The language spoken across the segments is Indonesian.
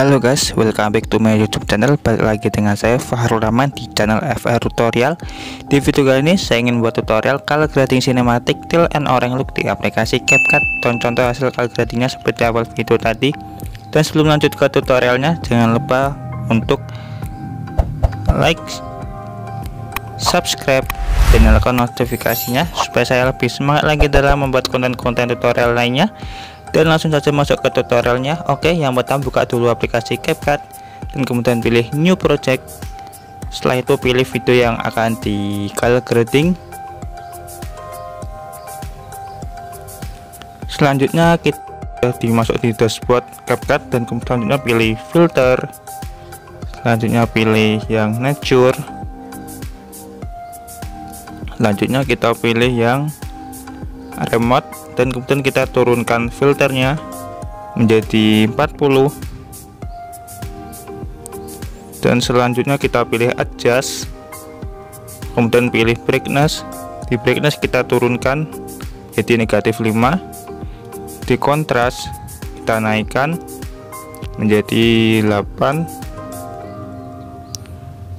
Halo guys, welcome back to my YouTube channel. Balik lagi dengan saya Fahrul Rahman di channel FR Tutorial. Di video kali ini saya ingin buat tutorial color grading sinematik till and orange look di aplikasi CapCut. Dan contoh hasil color gradingnya seperti awal video tadi. Dan sebelum lanjut ke tutorialnya, jangan lupa untuk like, subscribe, dan nyalakan notifikasinya supaya saya lebih semangat lagi dalam membuat konten-konten tutorial lainnya. Dan langsung saja masuk ke tutorialnya. Oke, yang pertama buka dulu aplikasi CapCut dan kemudian pilih new project. Setelah itu pilih video yang akan di color grading. Selanjutnya kita dimasuk di dashboard CapCut dan kemudian selanjutnya pilih filter. Selanjutnya pilih yang nature. Selanjutnya kita pilih yang remote dan kemudian kita turunkan filternya menjadi 40, dan selanjutnya kita pilih adjust, kemudian pilih brightness. Di brightness kita turunkan jadi negatif 5, di kontras kita naikkan menjadi 8,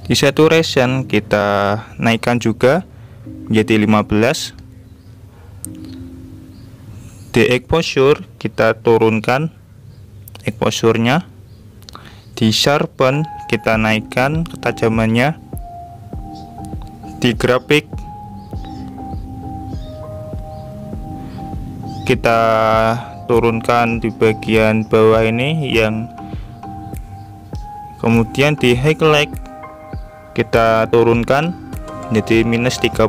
di saturation kita naikkan juga menjadi 15, di exposure kita turunkan exposure-nya, di sharpen kita naikkan ketajamannya, di grafik kita turunkan di bagian bawah ini yang, kemudian di highlight kita turunkan menjadi minus 30,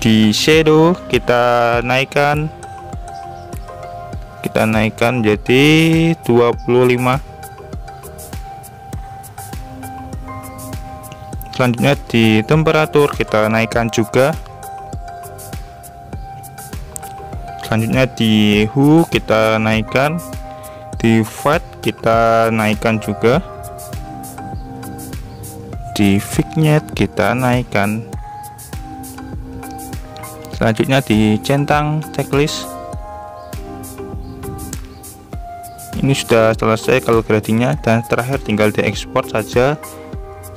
di shadow kita naikkan jadi 25. Selanjutnya di temperatur kita naikkan juga. Selanjutnya di hue kita naikkan, di fade kita naikkan juga, di vignette kita naikkan. Selanjutnya di centang checklist. Ini sudah selesai color gradingnya, dan terakhir tinggal diekspor saja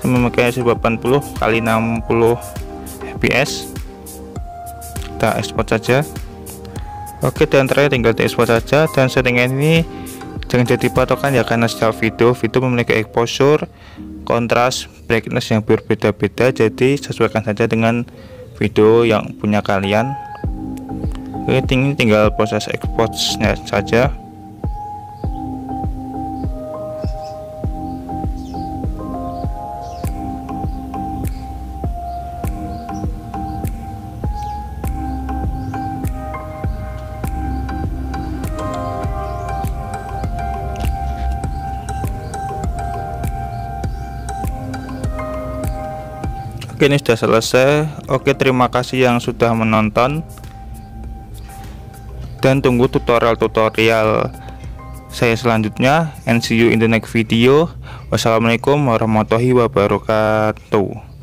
memakai 1080 x 60 fps. Kita ekspor saja. Oke, dan terakhir tinggal diekspor saja, dan settingan ini jangan jadi patokan ya, karena setiap video memiliki exposure, kontras, brightness yang berbeda-beda, jadi sesuaikan saja dengan video yang punya kalian. Oke, ini tinggal proses exportnya saja. Oke, ini sudah selesai. Oke, terima kasih yang sudah menonton, dan tunggu tutorial-tutorial saya selanjutnya. And see you in the next video. Wassalamualaikum warahmatullahi wabarakatuh.